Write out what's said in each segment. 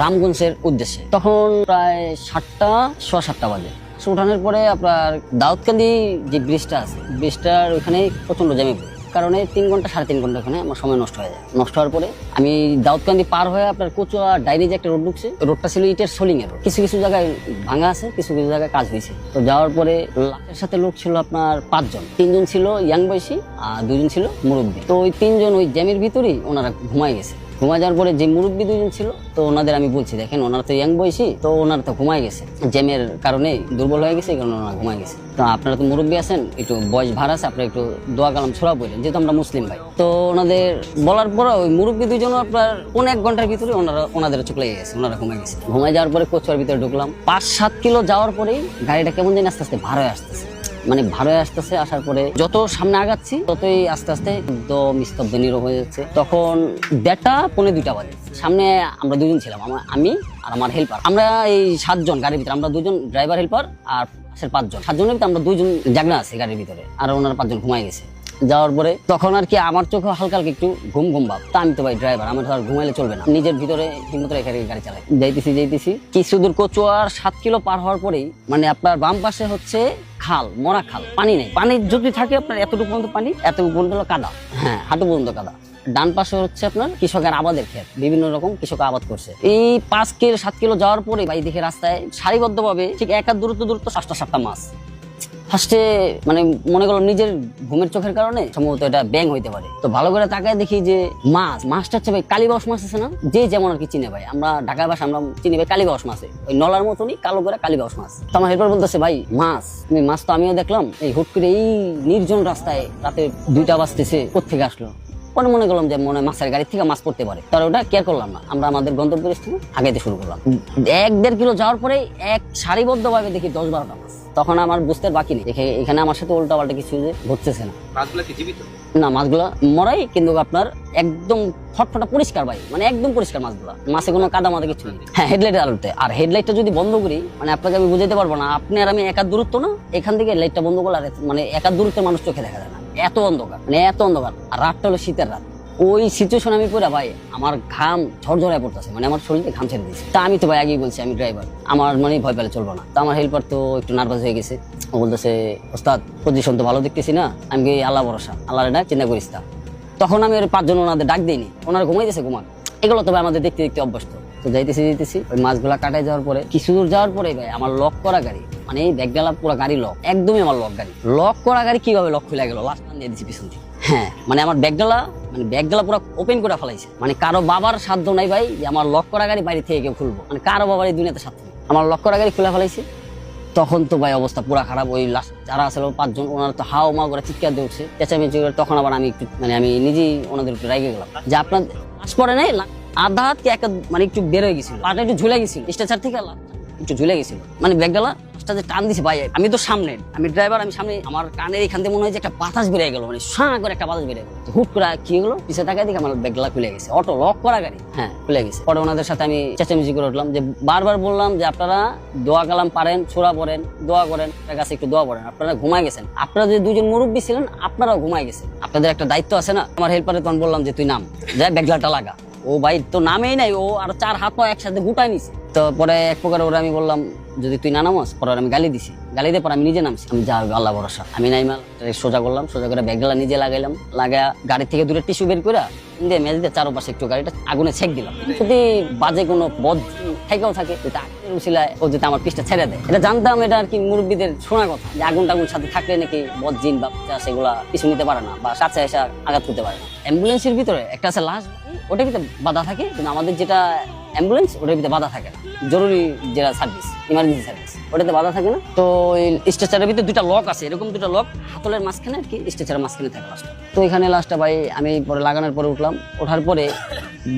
রামগঞ্জের উদ্দেশ্যে। তখন প্রায় 7টা বাজে। উঠানোর পরে আপনার দাউদকান্দি যে ব্রিজটা আছে, ব্রিজটার ওখানে প্রচন্ড জ্যামে পড়ে, কারণে 3 ঘন্টা 3.5 ঘন্টা ওখানে আমার সময় নষ্ট হয়ে যায়। নষ্ট হওয়ার পরে আমি দাউদকান্দি পার হয়ে আপনার কচুয়া ডাইরি যে একটা রোড ঢুকছে, রোডটা ছিল ইটের সোলিং এর রোড। কিছু কিছু জায়গায় ভাঙা আছে, কিছু কিছু জায়গায় কাজ হয়েছে। তো যাওয়ার পরে লাশের সাথে লোক ছিল আপনার 5 জন। 3 জন ছিল ইয়াং বয়সী আর 2 জন ছিল মুরব্বী। তো ওই 3 জন ওই জ্যামের ভিতরেই ওনারা ঘুমায় গেছে। ঘুমায় যাওয়ার পরে যে মুরব্বী 2 জন ছিল, তো ওনাদের আমি বলছি দেখেন ওনারা তো ইয়াং বয়সী, তো ওনারা তো ঘুমায় গেছে, জ্যামের কারণে দুর্বল হয়ে গেছে, এই কারণে ওনারা ঘুমায় গেছে। তো আপনারা তো মুরব্বী আছেন, একটু বয়স ভার আছে, আপনারা একটু দোয়া কালাম ছোড়া বললেন, যেহেতু আমরা মুসলিম ভাই। তো ওনাদের বলার পরে ওই মুরব্বী 2 জন আপনার 1.5 ঘন্টার ভিতরে ওনাদের চোখ লেগে গেছে, ওনারা ঘুমায় গেছে। ঘুমায় যাওয়ার পরে কচুয়ার ভিতরে ঢুকলাম। 5-7 কিলো যাওয়ার পরেই গাড়িটা কেমন যেন আস্তে আস্তে ভার হয়ে আসতেছে, মানে ভার হয়ে আসতেছে। আসার পরে যত সামনে আগাচ্ছি ততই আস্তে আস্তে একদম স্তব্ধ নীরব হয়ে যাচ্ছে। তখন 1:30-2:30 বাজে। সামনে আমরা 2 জন ছিলাম, আমি আর আমার হেল্পার। আমরা এই 7 জন গাড়ির ভিতরে, আমরা 2 জন ড্রাইভার হেল্পার আর পাশের 5 জন। 7 জনের ভিতরে আমরা 2 জন জাগনা আছি গাড়ির ভিতরে, আর ওনারা 5 জন ঘুমাই গেছে। যাওয়ার পরে তখন আর কি আমার চোখে হালকা হালকা একটু ঘুম ভাব। তা আমি তো ভাই ড্রাইভার, আমার তো আর ঘুমাইলে চলবে না, নিজের ভিতরে হিম্মত রেখে গাড়ি চালাই। যাইতেছি কিছু দূর কচুয়ার 7 কিলো পার হওয়ার পরেই মানে আপনার বাম পাশে হচ্ছে খাল, মরা খাল, পানি নেই। পানি যদি থাকে আপনার এতটুকু পর্যন্ত পানি, এতটুকু পর্যন্ত কাদা, হ্যাঁ হাঁটু পর্যন্ত কাদা। ডান পাশে হচ্ছে আপনার কৃষকের আবাদের ক্ষেত, বিভিন্ন রকম কৃষক আবাদ করছে। এই 5-7 কিলো যাওয়ার পরে ভাই দেখে রাস্তায় সারিবদ্ধ ভাবে ঠিক এক দূরত্ব 6টা-7টা মাছ। ফার্স্টে মানে মনে করলাম নিজের ঘুমের চোখের কারণে সম্ভবত এটা ব্যাং হইতে পারে। তো ভালো করে তাকায় দেখি যে মাছটা হচ্ছে ভাই কালীবাউস মাছ আছে না, যে যেমন আর কি চিনে ভাই, আমরা ঢাকায় বাসা আমরা চিনি ভাই কালীবাউস মাছ, ওই নলার মতনই কালো করে কালীবাউস মাছ। তো আমার হেল্পার বলতেছে ভাই মাছ তো আমিও দেখলাম, এই হুট করে এই নির্জন রাস্তায় রাতে 2টা বাজতেছে, কোত্থেকে আসলো। পরে মনে করলাম যে মনে মাছের গাড়ি থেকে মাছ পড়তে পারে, তার ওটা কেয়ার করলাম না। আমরা আমাদের গন্তব্যস্থলে আগাইতে শুরু করলাম। 1-1.5 কিলো যাওয়ার পরে এক সারিবদ্ধ ভাবে দেখি 10-12টা মাছ। তখন আমার বুঝতে বাকি নেই, দেখে এখানে আমার সাথে উল্টা পাল্টা কিছু যে ঘটতেছে না। মাছগুলা কি জীবিত? না, মাছগুলা মরাই, কিন্তু আপনার একদম ফটফটা পরিষ্কার ভাই, মানে একদম পরিষ্কার মাছগুলা, মাছে কোনো কাদা মাদা কিছু নেই। হ্যাঁ, হেডলাইটের আলোতে। আর হেডলাইটটা যদি বন্ধ করি, মানে আপনাকে আমি বুঝাইতে পারবো না, আপনি আর আমি একার দূরত্ব না, এখান থেকে লাইটটা বন্ধ করলে মানে একার দূরত্বের মানুষ চোখে দেখা যায় না, এত অন্ধকার, মানে এত অন্ধকার। আর রাতটা হলো শীতের রাত। ওই সিচুয়েশন আমি পড়া ভাই আমার ঘাম ঝরঝরায় পড়তেছে, মানে আমার শরীরে ঘাম ছেড়ে দিয়েছে। তা আমি তো ভাই আগেই বলছি আমি ড্রাইভার, আমার মানে ভয় পেলে চলবো না। তো আমার হেল্পার তো একটু নার্ভাস হয়ে গেছে, ও বলতেছে ওস্তাদ পজিশন তো ভালো দেখতেছি না। আমি কি আল্লাহ ভরসা, আল্লাহর ডাক, চিন্তা করিস না। তখন আমি ওই 5 জন ওনাদের ডাক দিইনি, ওনারা ঘুমাইতেছে, এগুলো তো ভাই আমাদের দেখতে দেখতে অভ্যস্ত। তো যাইতেছি ওই মাছগুলা কাটাই যাওয়ার পরে কিছু দূর যাওয়ার পরে ভাই আমার লক করা গাড়ি, মানে এই ব্যাগডালা পুরো গাড়ি লক, একদমই আমার লক করা গাড়ি কিভাবে লক খুলে গেল, লাস্ট টান দিয়ে দিচ্ছি পিছন থেকে। হ্যাঁ, মানে আমার ব্যাগডালা পুরো ওপেন করে ফেলাইছে। মানে কারো বাবার সাধ্য নাই ভাই যে আমার লক করা গাড়ি বাইরে থেকে কেউ খুলবো, মানে কারো বাবার এই দুনিয়াতে সাধ্য নেই। আমার লক করা গাড়ি খুলে ফেলাইছে। তখন তো ভাই অবস্থা পুরা খারাপ। ওই লাস্ট যারা আসলে 5 জন, ওনারা তো হাও মা করে চিৎকার দিয়ে উঠছে, চেঁচামেচি করে। তখন আবার আমি একটু মানে আমি নিজেই ওনাদের একটু রেগে গেলাম যে আপনার লাশ পরে নাই, আধা হাত কি একটা মানে একটু বের হয়ে গেছিল, পাটা একটু ঝুলে গেছিল, স্ট্রেচার থেকে একটু ঝুলে গেছিল, মানে ব্যাগডালা যে টান দিছে ভাই। আমি তো সামনে, আমি ড্রাইভার, আমি সামনে, আমার কানের এখান থেকে মনে হয় যে একটা বাতাস বেরিয়ে গেল, মানে সাঁ করে একটা বাতাস বেরিয়ে গেল। হুট করে কি হলো, পিছিয়ে তাকায় দেখি আমার ব্যাগডালা খুলে গেছে, অটো লক করা গাড়ি, হ্যাঁ খুলে গেছে। পরে ওনাদের সাথে আমি চেঁচামেচি করে উঠলাম, যে বারবার বললাম যে আপনারা দোয়া কালাম পারেন, ছোড়া পড়েন, দোয়া করেন, তার কাছে একটু দোয়া পড়েন, আপনারা ঘুমায় গেছেন, আপনারা যে 2 জন মুরব্বী ছিলেন আপনারাও ঘুমায় গেছেন, আপনাদের একটা দায়িত্ব আছে না। আমার হেল্পারে তখন বললাম যে তুই নাম, যা ব্যাগডালাটা লাগা। ও ভাই তো নামেই নাই, ও আর 4 হাত পা একসাথে গুটাই নিছে। তো পরে এক প্রকার ওরা আমি বললাম যদি তুই না নামাস, পরে আমি গালি দিছি, গালি দিয়ে পরে আমি নিজে নামছি। আমি যা আল্লাহ ভরসা, আমি নাইমাল সোজা করলাম, সোজা করে ব্যাগডালা নিজে লাগাইলাম, লাগা গাড়ি থেকে দূরে টিস্যু বের করে দিয়ে মেজ দিয়ে চারপাশে একটু গাড়িটা আগুনে ছেক দিলাম। যদি বাজে কোনো বদ থেকেও থাকে, ও যদি আমার পিসটা ছেড়ে দেয়, এটা জানতাম, এটা আর কি মুরব্বীদের শোনা কথা, যে আগুন টাগুন সাথে থাকলে নাকি বদ জিন বা সেগুলা কিছু নিতে পারে না, বা সাথে এসে আঘাত করতে পারে না। অ্যাম্বুলেন্সের ভিতরে একটা আছে লাশ, ওটা ভিতরে বাধা থাকে, কিন্তু আমাদের যেটা অ্যাম্বুলেন্স ওটার ভিতরে বাধা থাকে না, জরুরি যেটা সার্ভিস, ইমার্জেন্সি সার্ভিস, ওটাতে বাধা থাকে না। তো এই স্ট্রেচারের ভিতরে 2টা লক আছে, এরকম 2টা লক হাতলের মাঝখানে আর কি, স্ট্রেচারের মাঝখানে থাকে লাস্টটা। তো এখানে লাস্টটা ভাই আমি পরে লাগানোর পরে উঠলাম, ওঠার পরে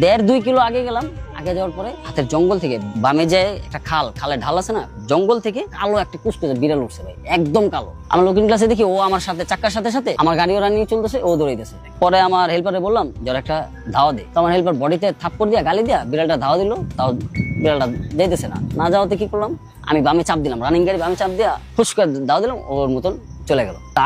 1.5-2 কিলো আগে গেলাম। আগে যাওয়ার পরে হাতের জঙ্গল থেকে বামে যায় একটা খালের ঢাল আছে না, জঙ্গল থেকে কালো একটা কুচকুচে বিড়াল উঠছে ভাই, একদম কালো। আমার লুকিং গ্লাসে দেখি ও আমার সাথে চাক্কার সাথে সাথে আমার গাড়িও রানিয়ে চলতেছে, ও দৌড়াইতেছে। পরে আমার হেল্পারে বললাম যে একটা ধাওয়া দে। তো আমার হেল্পার বডিতে থাপ্পড় দিয়া গালি দিয়া বিড়ালটা ধাওয়া দিল, তাও বিড়ালটা যাইতেছে না যাওয়াতে কি করলাম, আমি বামে চাপ দিলাম, রানিং গাড়ি বামে চাপ দিয়া ফুস করে দাও দিলাম, ওর মতন চলে গেল। তা